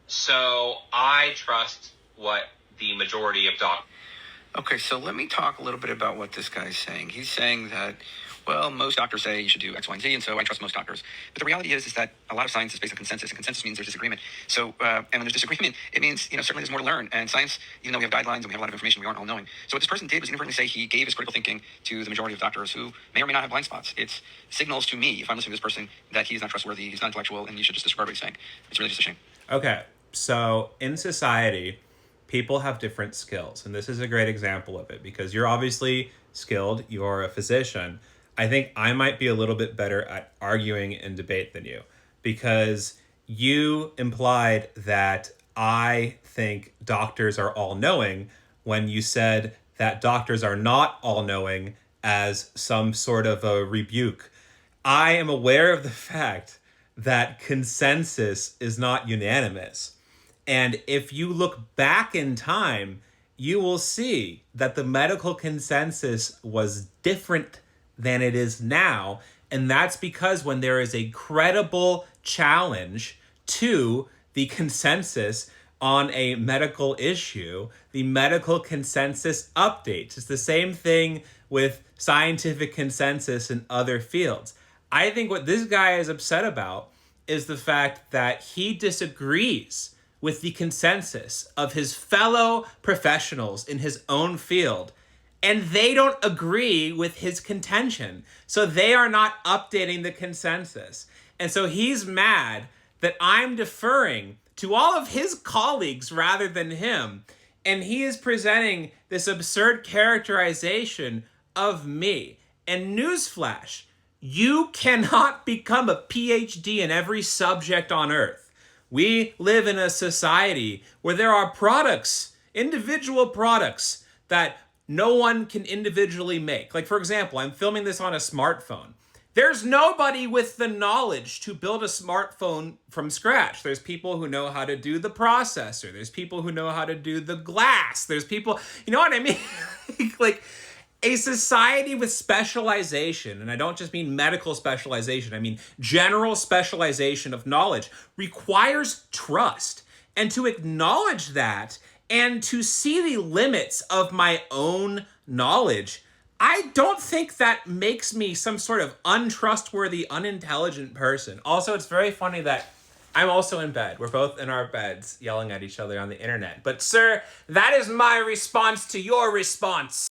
So I trust what the majority of doctors. Okay, so let me talk a little bit about what this guy's saying. He's saying that, well, most doctors say you should do X, Y, and Z, and so I trust most doctors. But the reality is that a lot of science is based on consensus, and consensus means there's disagreement. So, and when there's disagreement, it means, certainly there's more to learn. And science, even though we have guidelines and we have a lot of information, we aren't all knowing. So what this person did was inadvertently say he gave his critical thinking to the majority of doctors who may or may not have blind spots. It signals to me, if I'm listening to this person, that he's not trustworthy, he's not intellectual, and you should just disregard what he's saying. It's really just a shame. Okay, so in society, people have different skills, and this is a great example of it because you're obviously skilled, you're a physician. I think I might be a little bit better at arguing in debate than you because you implied that I think doctors are all-knowing when you said that doctors are not all-knowing as some sort of a rebuke. I am aware of the fact that consensus is not unanimous. And if you look back in time, you will see that the medical consensus was different than it is now. And that's because when there is a credible challenge to the consensus on a medical issue, the medical consensus updates. It's the same thing with scientific consensus in other fields. I think what this guy is upset about is the fact that he disagrees with the consensus of his fellow professionals in his own field, and they don't agree with his contention. So they are not updating the consensus. And so he's mad that I'm deferring to all of his colleagues rather than him. And he is presenting this absurd characterization of me. And newsflash, you cannot become a PhD in every subject on earth. We live in a society where there are products, individual products, that no one can individually make. Like, for example, I'm filming this on a smartphone. There's nobody with the knowledge to build a smartphone from scratch. There's people who know how to do the processor. There's people who know how to do the glass. There's people, you know what I mean? Like, a society with specialization, and I don't just mean medical specialization, I mean general specialization of knowledge, requires trust. And to acknowledge that and to see the limits of my own knowledge, I don't think that makes me some sort of untrustworthy, unintelligent person. Also, it's very funny that I'm also in bed. We're both in our beds yelling at each other on the internet. But sir, that is my response to your response.